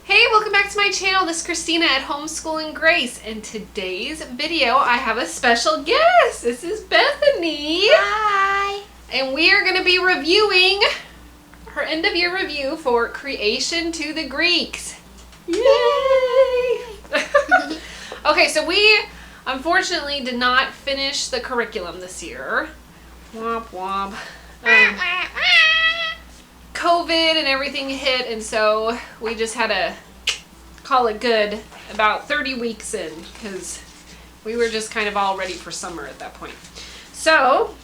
Hey, welcome back to my channel. This is Christina at Homeschool and Grace. In today's video, I have a special guest. This is Bethany. Hi. And we are going to be reviewing her end of year review for Creation to the Greeks. Yay! Okay, so we unfortunately did not finish the curriculum this year. Womp womp. COVID and everything hit, and so we just had to call it good about 30 weeks in because we were just kind of all ready for summer at that point. So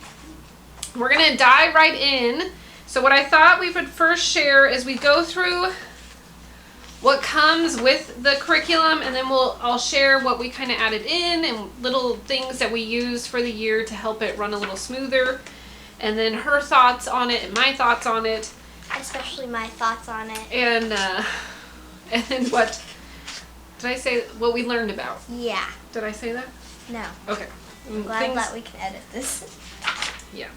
we're gonna dive right in. So what I thought we would first share is we go through what comes with the curriculum, and then I'll share what we kind of added in and little things that we used for the year to help it run a little smoother, and then her thoughts on it and my thoughts on it. Especially my thoughts on it. And then what did I say? What we learned about? Yeah. Did I say that? No. Okay. I'm glad that we can edit this. Yeah.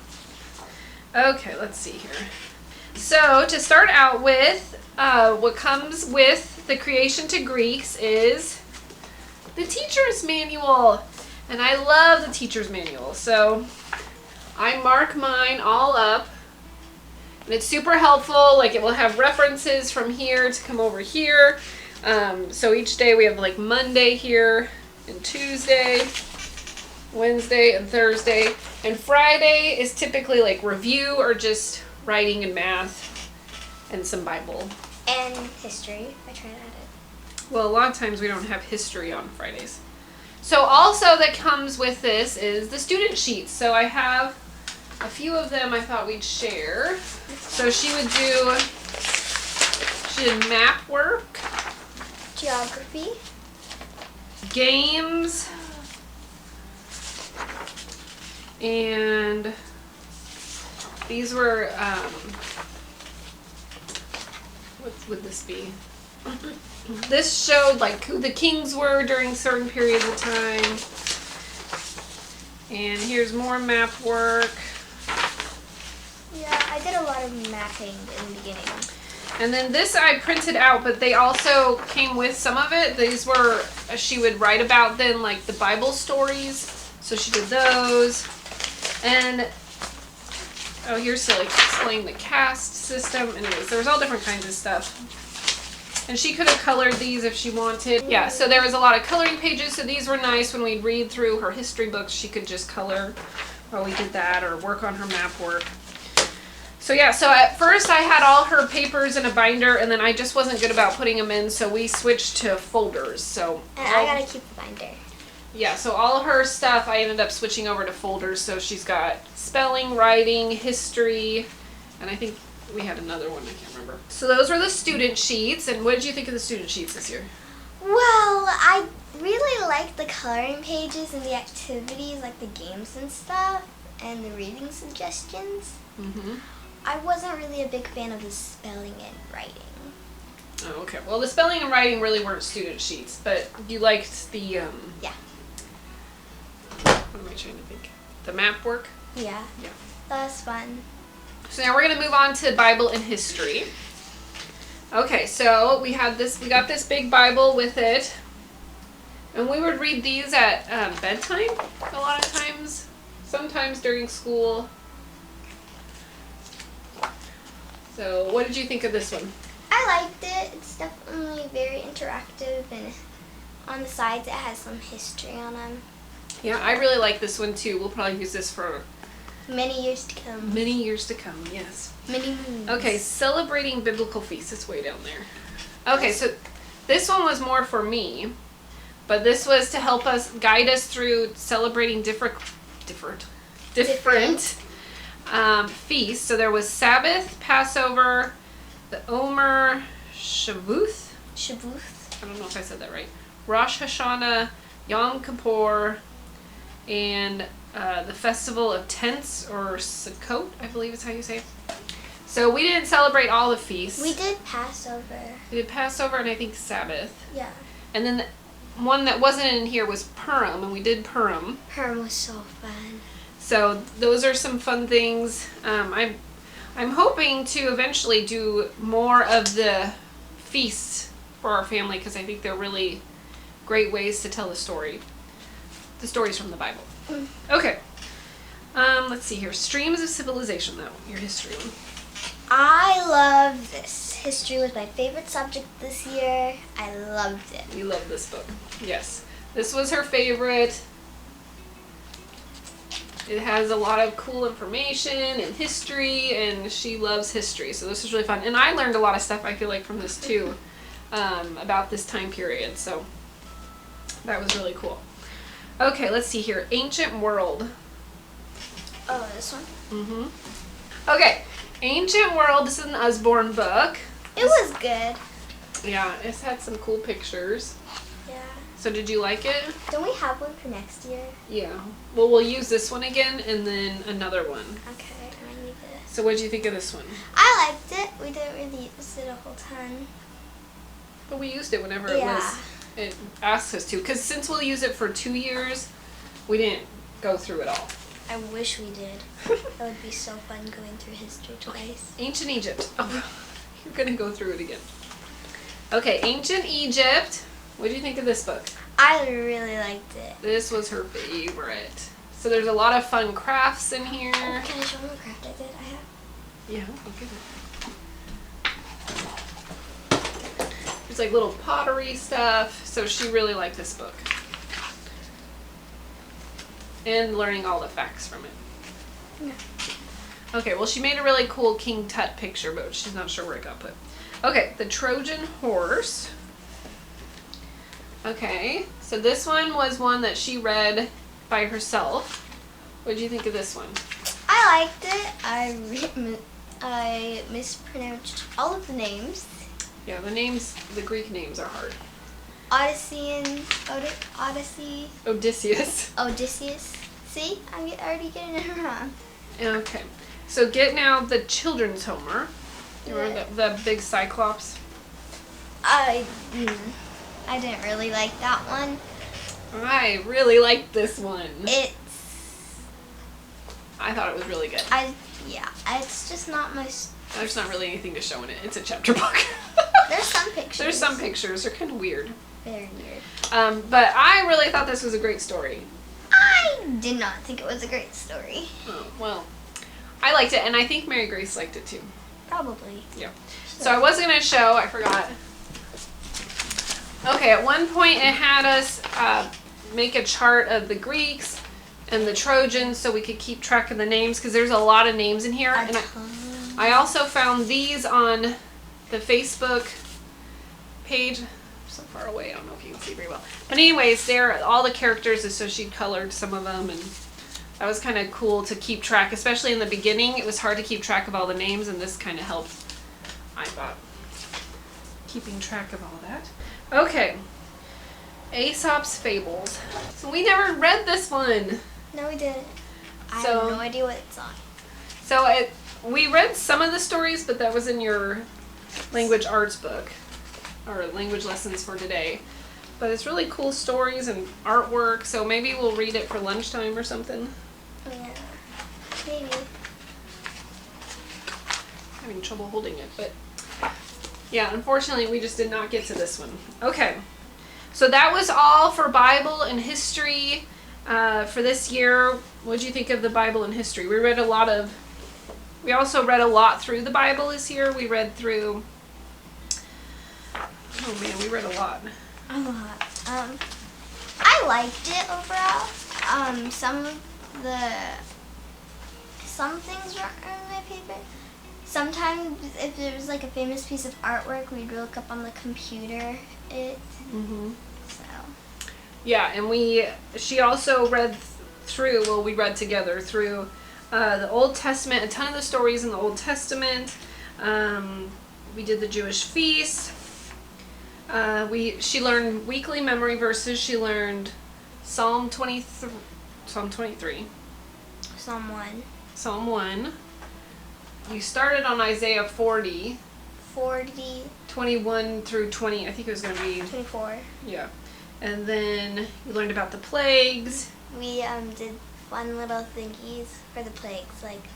Okay, let's see here. So to start out with, what comes with the Creation to Greeks is the teacher's manual. And I love the teacher's manual. So I mark mine all up. And it's super helpful. Like, it will have references from here to come over here. So each day we have like Monday here and Tuesday, Wednesday and Thursday. And Friday is typically like review or just writing and math and some Bible. And history. I try to edit. Well, a lot of times we don't have history on Fridays. So also that comes with this is the student sheets. So I have a few of them I thought we'd share. So she did map work, Geography, games, and these were, what would this be? This showed like who the kings were during certain periods of time. And here's more map work. Yeah, I did a lot of mapping in the beginning. And then this I printed out, but they also came with some of it. These were, she would write about then, like the Bible stories. So she did those. And, oh, here's to like explain the caste system. Anyways, there was all different kinds of stuff. And she could have colored these if she wanted. Yeah, so there was a lot of coloring pages. So these were nice when we'd read through her history books. She could just color while we did that or work on her map work. So yeah, so at first I had all her papers in a binder, and then I just wasn't good about putting them in, so we switched to folders. So and I gotta keep the binder. Yeah, so all her stuff I ended up switching over to folders. So she's got spelling, writing, history, and I think we had another one, I can't remember. So those were the student sheets, and what did you think of the student sheets this year? Well, I really liked the coloring pages and the activities, like the games and stuff, and the reading suggestions. Mm-hmm. I wasn't really a big fan of the spelling and writing. Oh, okay. Well, the spelling and writing really weren't student sheets, but you liked the, Yeah. What am I trying to think? The map work? Yeah. Yeah. That was fun. So now we're going to move on to Bible and history. Okay, so we got this big Bible with it, and we would read these at bedtime a lot of times, sometimes during school. So what did you think of this one? I liked it. It's definitely very interactive, and on the sides it has some history on them. Yeah, I really like this one too. We'll probably use this for Many years to come. many years to come, yes. Many moons. Okay, celebrating biblical feasts. It's way down there. Okay, so this one was more for me, but this was to help us, guide us through celebrating different feasts. So there was Sabbath, Passover, the Omer, Shavuot. I don't know if I said that right. Rosh Hashanah, Yom Kippur, and the Festival of Tents, or Sukkot, I believe is how you say it. So we didn't celebrate all the feasts. We did Passover. We did Passover and I think Sabbath. Yeah. And then the one that wasn't in here was Purim, and we did Purim. Purim was so fun. So those are some fun things. I'm hoping to eventually do more of the feasts for our family because I think they're really great ways to tell the stories from the Bible. Okay. Let's see here. Streams of Civilization, though, your history one. I love this. History was my favorite subject this year. I loved it. You love this book. Yes. This was her favorite. It has a lot of cool information and history, and she loves history, so this is really fun. And I learned a lot of stuff, I feel like, from this too, about this time period, so that was really cool. Okay, let's see here. Ancient World. Oh, this one? Mm-hmm. Okay, Ancient World, this is an Usborne book. It was good. Yeah, it's had some cool pictures. Yeah. So did you like it? Don't we have one for next year? Yeah. Well, we'll use this one again and then another one. Okay, I need this. So what did you think of this one? I liked it. We didn't really use it a whole ton. But we used it whenever it asks us to. Because since we'll use it for 2 years, we didn't go through it all. I wish we did. That would be so fun going through history twice. Ancient Egypt. Oh, you're going to go through it again. Okay, Ancient Egypt. What did you think of this book? I really liked it. This was her favorite. So there's a lot of fun crafts in here. Oh, can I show them the craft I did? I have. Yeah, look at it. There's like little pottery stuff. So she really liked this book. And learning all the facts from it. Yeah. Okay, well she made a really cool King Tut picture, but she's not sure where it got put. Okay, the Trojan Horse. Okay, so this one was one that she read by herself. What did you think of this one? I liked it. I mispronounced all of the names. Yeah, the names, the Greek names are hard. Odyssey. Odysseus. Odysseus. See? I'm already getting it wrong. Okay, so get now the children's Homer. You remember the big Cyclops? I didn't really like that one. I really liked this one. I thought it was really good. It's just not my... There's not really anything to show in it. It's a chapter book. There's some pictures. There's some pictures. They're kind of weird. Very weird. But I really thought this was a great story. I did not think it was a great story. Oh, well, I liked it, and I think Mary Grace liked it too. Probably. Yeah. So I was going to show, I forgot. Okay, at one point it had us make a chart of the Greeks and the Trojans so we could keep track of the names, because there's a lot of names in here. And I also found these on the Facebook page. So far away, I don't know if you can see very well. But anyways, they're all the characters, so she colored some of them, and that was kind of cool to keep track, especially in the beginning. It was hard to keep track of all the names, and this kind of helped, I thought, keeping track of all that. Okay, Aesop's Fables. So we never read this one. No, we didn't. I have no idea what it's on. So we read some of the stories, but that was in your language arts book, or language lessons for today. But it's really cool stories and artwork, so maybe we'll read it for lunchtime or something. Yeah, maybe. Having trouble holding it, but yeah, unfortunately we just did not get to this one. Okay, so that was all for Bible and history for this year. What did you think of the Bible and history? We also read a lot through the Bible this year. We read through, oh man, we read a lot. A lot. I liked it overall. Some things weren't my favorite. Sometimes if there was like a famous piece of artwork, we'd look up on the computer it. Mm-hmm. So. Yeah, and she also read through, well, we read together through the Old Testament, a ton of the stories in the Old Testament. We did the Jewish feast. She learned weekly memory verses. She learned Psalm 23. Psalm 1. You started on Isaiah 40. 21 through 20. I think it was going to be 24. Yeah. And then you learned about the plagues. We did fun little thingies for the plagues, like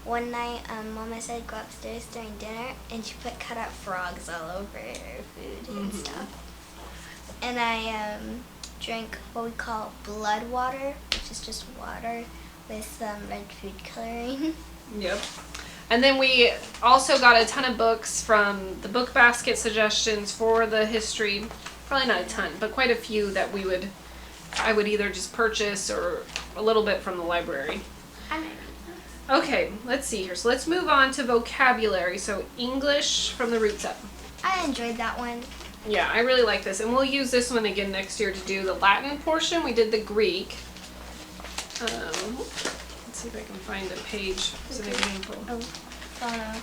one night, Mama said go upstairs during dinner, and she put cut out frogs all over her food and stuff. And I drank what we call blood water, which is just water with some red food coloring. Yep. And then we also got a ton of books from the book basket suggestions for the history. Probably not a ton, but quite a few that I would either just purchase or a little bit from the library. Okay, let's see here. So let's move on to vocabulary. So English from the roots up. I enjoyed that one. Yeah, I really like this. And we'll use this one again next year to do the Latin portion. We did the Greek. Let's see if I can find a page. Is it a example? Oh, phone.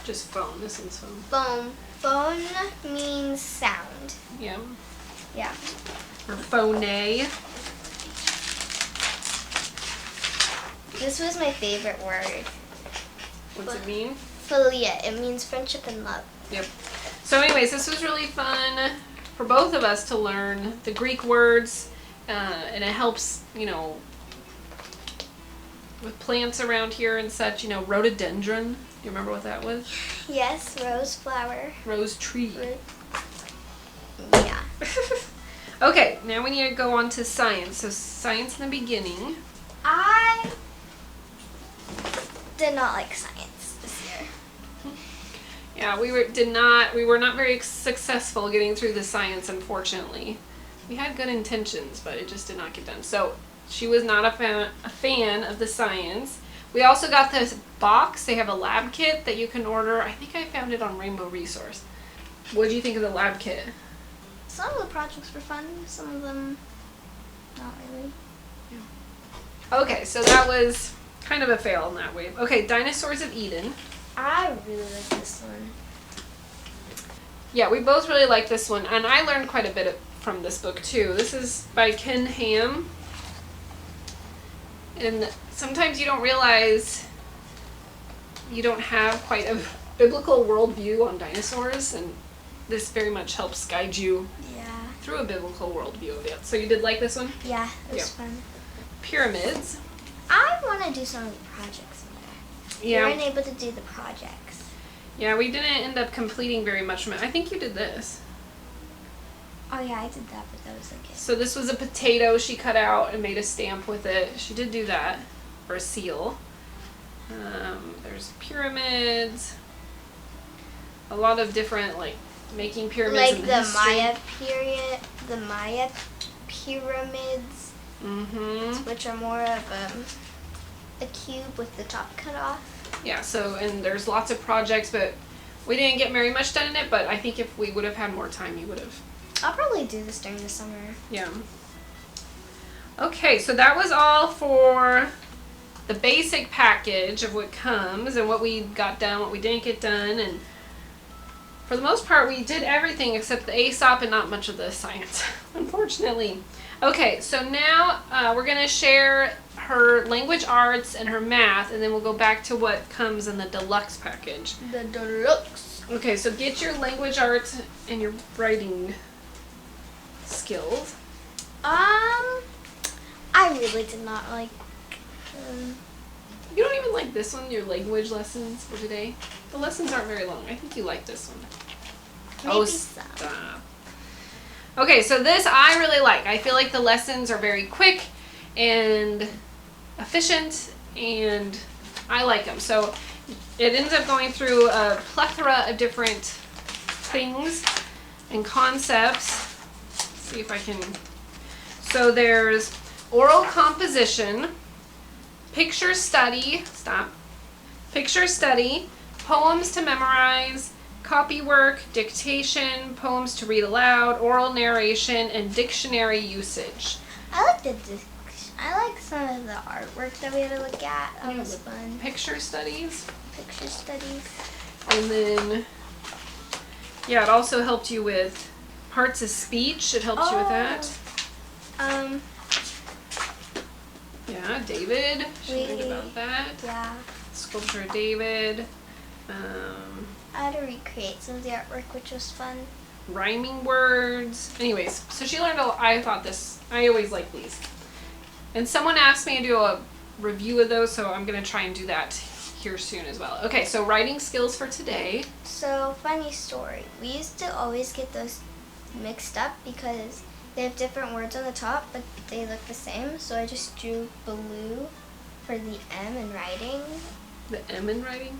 Just phone. This one's phone. Phone. Phone means sound. Yeah. Yeah. Or phone. This was my favorite word. What's it mean? Philia. It means friendship and love. Yep. So anyways, this was really fun for both of us to learn the Greek words, and it helps, with plants around here and such, rhododendron. Do you remember what that was? Yes, rose flower. Rose tree. Yeah. Okay, now we need to go on to science. So science in the beginning. I did not like science this year. Yeah, we were not very successful getting through the science, unfortunately. We had good intentions, but it just did not get done. So she was not a fan of the science. We also got this box. They have a lab kit that you can order. I think I found it on Rainbow Resource. What did you think of the lab kit? Some of the projects were fun. Some of them, not really. Okay, so that was kind of a fail in that way. Okay, Dinosaurs of Eden. I really like this one. Yeah, we both really like this one, and I learned quite a bit from this book too. This is by Ken Ham. And sometimes you don't realize you don't have quite a biblical worldview on dinosaurs, and this very much helps guide you through a biblical worldview of it. So you did like this one? Yeah, it was fun. Pyramids. I want to do some of the projects in there. Yeah. We weren't able to do the projects. Yeah, we didn't end up completing very much from it. I think you did this. Oh yeah, I did that, but that was like it. So this was a potato she cut out and made a stamp with it. She did do that. Or a seal. There's pyramids. A lot of different, making pyramids like in the history. Maya period, the Maya pyramids, which are more of a cube with the top cut off. Yeah, so, and there's lots of projects, but we didn't get very much done in it, but I think if we would have had more time, you would have. I'll probably do this during the summer. Yeah. Okay, so that was all for the basic package of what comes and what we got done, what we didn't get done, and for the most part, we did everything except the Aesop and not much of the science, unfortunately. Okay, so now we're going to share her language arts and her math, and then we'll go back to what comes in the deluxe package. The deluxe. Okay, so get your language arts and your writing skills. I really did not like. You don't even like this one, your language lessons for today? The lessons aren't very long. I think you like this one. Maybe Stop. Okay, so this I really like. I feel like the lessons are very quick and efficient, and I like them. So it ends up going through a plethora of different things and concepts. Let's see if I can. So there's oral composition, picture study, picture study, poems to memorize, copy work, dictation, poems to read aloud, oral narration, and dictionary usage. I like some of the artwork that we had to look at. That was fun. Picture studies. Picture studies. And then, yeah, it also helped you with parts of speech. It helped you with that. Yeah, David. She learned about that. Yeah. Sculpture of David. I had to recreate some of the artwork, which was fun. Rhyming words. Anyways, so she learned I always like these. And someone asked me to do a review of those, so I'm going to try and do that here soon as well. Okay, so writing skills for today. So, funny story. We used to always get those mixed up because they have different words on the top, but they look the same. So I just drew blue for the M in writing. The M in writing?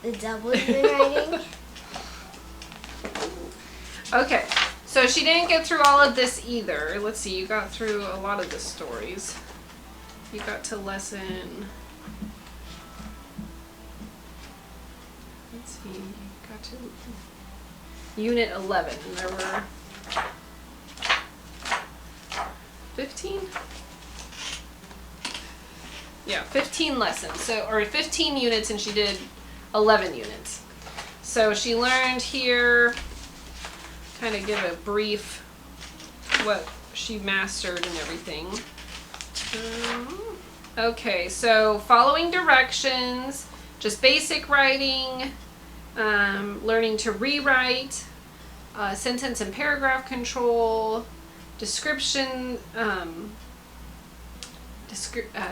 The W in writing. Okay, so she didn't get through all of this either. Let's see, you got through a lot of the stories. You got to lesson... Let's see, you got to Unit 11, and there were 15? Yeah, 15 lessons, so, or 15 units, and she did 11 units. So she learned here, kind of give a brief what she mastered and everything. Okay, so following directions, just basic writing, learning to rewrite, sentence and paragraph control, description,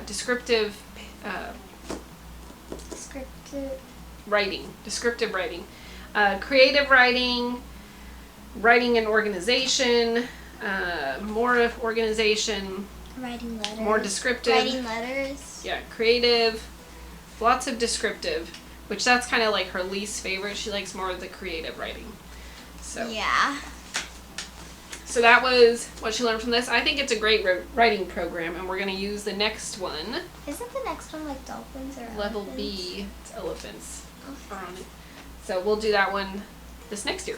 descriptive writing, creative writing, writing and organization, more organization, Writing letters. more descriptive. Writing letters. Yeah, creative, lots of descriptive, which that's kind of like her least favorite. She likes more of the creative writing. So Yeah. So that was what she learned from this. I think it's a great writing program, and we're going to use the next one. Isn't the next one like dolphins or Level elephants? B, it's elephants Okay. are on it. So we'll do that one this next year.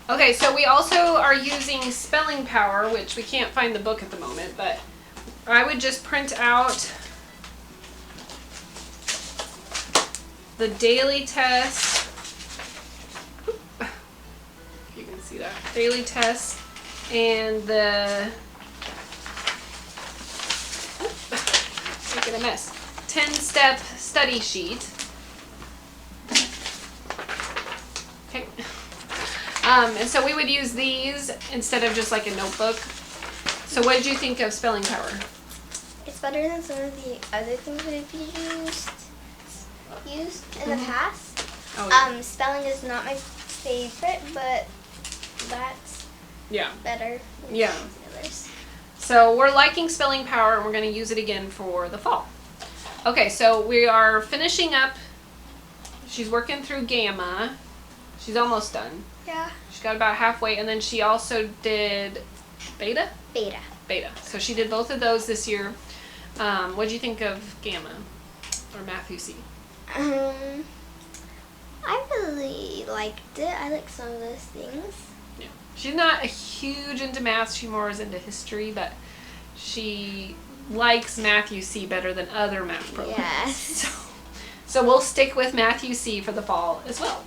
Okay, so we also are using Spelling Power, which we can't find the book at the moment, but I would just print out the daily test. You can see that. Daily test and the making a mess. 10-step study sheet. Okay. And so we would use these instead of just like a notebook. So what did you think of Spelling Power? It's better than some of the other things we've used in the past. Oh, yeah. Spelling is not my favorite, but that's Yeah. better than Yeah. some of the others. So we're liking Spelling Power, and we're going to use it again for the fall. Okay, so we are finishing up. She's working through Gamma. She's almost done. Yeah. She got about halfway, and then she also did Beta? Beta. Beta. So she did both of those this year. What do you think of Gamma or Matthew C? I really liked it. I like some of those things. Yeah. She's not a huge into math. She more is into history, but she likes Matthew C better than other math programs. Yes. So we'll stick with Matthew C for the fall as well.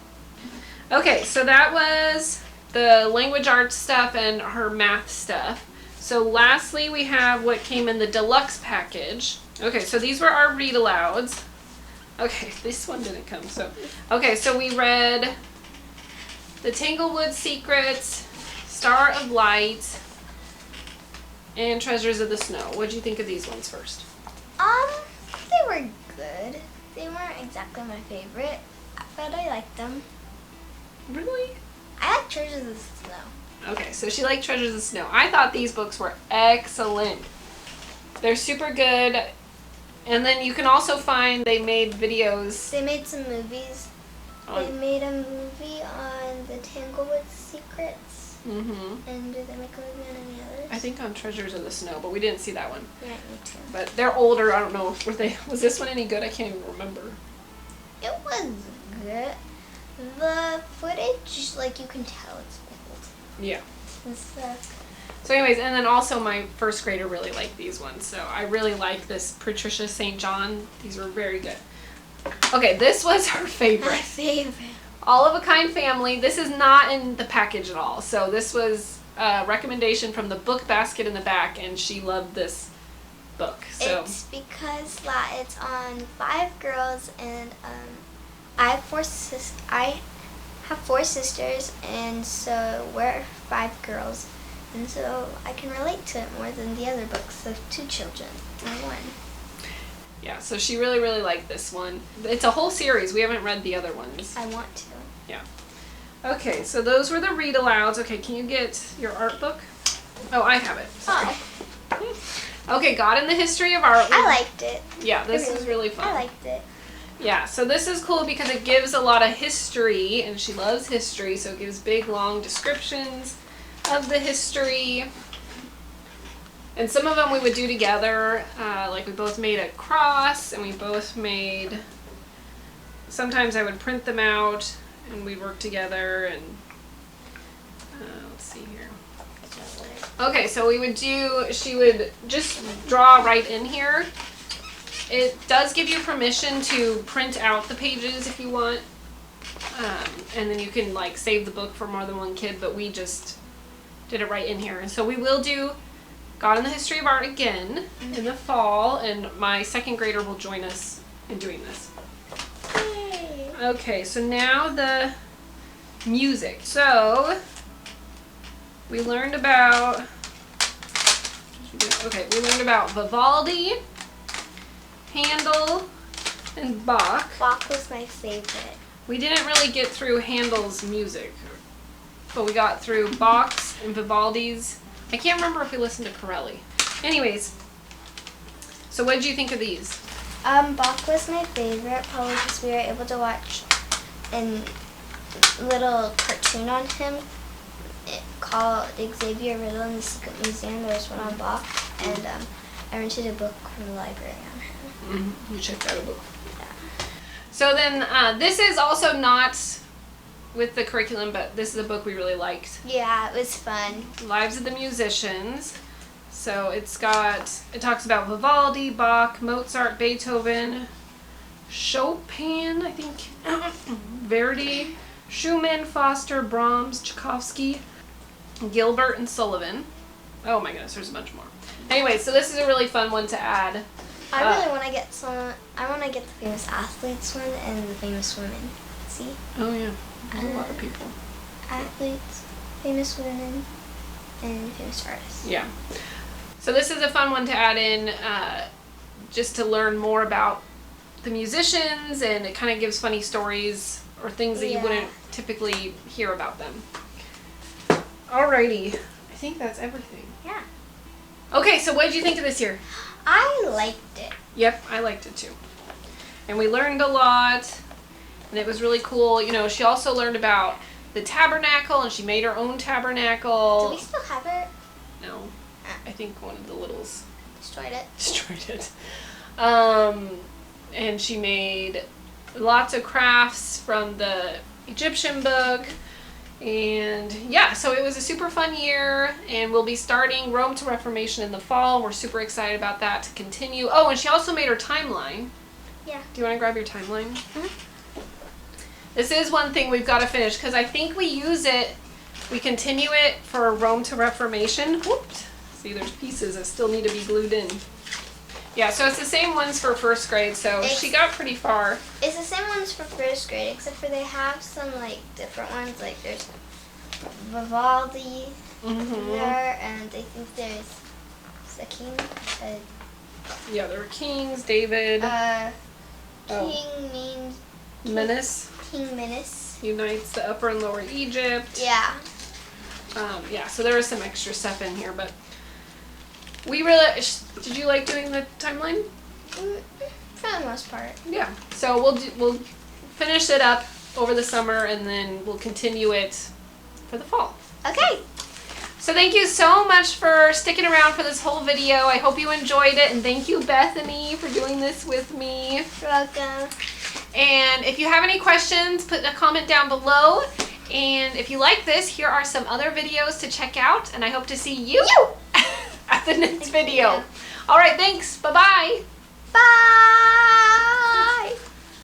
Okay, so that was the language arts stuff and her math stuff. So lastly, we have what came in the deluxe package. Okay, so these were our read alouds. Okay, this one didn't come, so. Okay, so we read The Tanglewood Secrets, Star of Light, and Treasures of the Snow. What did you think of these ones first? They were good. They weren't exactly my favorite, but I liked them. Really? I like Treasures of the Snow. Okay, so she liked Treasures of the Snow. I thought these books were excellent. They're super good. And then you can also find they made videos. They made some movies. They made a movie on the Tanglewood Secrets. Mm-hmm. And did they make a movie on any others? I think on Treasures of the Snow, but we didn't see that one. Yeah, me too. But they're older. I don't know. Was this one any good? I can't even remember. It was good. The footage, like, you can tell it's old Yeah. and stuff. So anyways, and then also my first grader really liked these ones. So I really like this Patricia St. John. These were very good. Okay, this was her favorite. My favorite. All of a Kind Family. This is not in the package at all. So this was a recommendation from the book basket in the back, and she loved this book. So It's because it's on 5 girls, and I have 4 sisters, and so we're 5 girls, and so I can relate to it more than the other books of 2 children or 1. Yeah, so she really, really liked this one. It's a whole series. We haven't read the other ones. I want to. Yeah. Okay, so those were the read-alouds. Okay, can you get your art book? Oh, I have it. Sorry. Oh. Okay, God in the History of Art. I liked it. Yeah, this is really fun. I liked it. Yeah, so this is cool because it gives a lot of history, and she loves history, so it gives big, long descriptions of the history. And some of them we would do together, like we both made a cross, and we both made, sometimes I would print them out, and we'd work together, and let's see here. Okay, so we would do, she would just draw right in here. It does give you permission to print out the pages if you want, and then you can like save the book for more than one kid, but we just did it right in here. And so we will do God in the History of Art again in the fall, and my second grader will join us in doing this. Yay. Okay, so now the music. So we learned about, we learned about Vivaldi, Handel, and Bach. Bach was my favorite. We didn't really get through Handel's music, but we got through Bach's and Vivaldi's. I can't remember if we listened to Corelli. Anyways, so what did you think of these? Bach was my favorite, probably because we were able to watch a little cartoon on him called Xavier Riddle in the Secret Museum. There was one on Bach, and I rented a book from the library on him. Mm-hmm. You checked out a book. Yeah. So then this is also not with the curriculum, but this is a book we really liked. Yeah, it was fun. Lives of the Musicians. So it talks about Vivaldi, Bach, Mozart, Beethoven, Chopin, I think, Verdi, Schumann, Foster, Brahms, Tchaikovsky, Gilbert, and Sullivan. Oh my goodness, there's a bunch more. Anyway, so this is a really fun one to add. I really want to get I want to get the famous athletes one and the famous women. See? Oh yeah, there's a lot of people. Athletes, famous women, and famous artists. Yeah. So this is a fun one to add in, just to learn more about the musicians, and it kind of gives funny stories or things that you wouldn't typically hear about them. Alrighty, I think that's everything. Yeah. Okay, so what did you think of this year? I liked it. Yep, I liked it too. And we learned a lot, and it was really cool. You know, she also learned about the tabernacle, and she made her own tabernacle. Do we still have it? No. I think one of the littles Destroyed it. destroyed it. And she made lots of crafts from the Egyptian book. And yeah, so it was a super fun year, and we'll be starting Rome to Reformation in the fall. We're super excited about that to continue. Oh, and she also made her timeline. Yeah. Do you want to grab your timeline? Mm-hmm. This is one thing we've got to finish, because I think we use it, we continue it for Rome to Reformation. Whoops. See, there's pieces that still need to be glued in. Yeah, so it's the same ones for first grade, so she got pretty far. It's the same ones for first grade, except for they have some, like, different ones. Like, there's Vivaldi there, and I think there's a king. Yeah, there were kings, David. King means... Menace. King Menace. Unites the Upper and Lower Egypt. Yeah. Yeah, so there was some extra stuff in here, but we really... Did you like doing the timeline? For the most part. Yeah. So we'll finish it up over the summer, and then we'll continue it for the fall. Okay. So thank you so much for sticking around for this whole video. I hope you enjoyed it, and thank you, Bethany, for doing this with me. You're welcome. And if you have any questions, put a comment down below. And if you like this, here are some other videos to check out, and I hope to see you at the next video. All right, thanks. Bye-bye. Bye.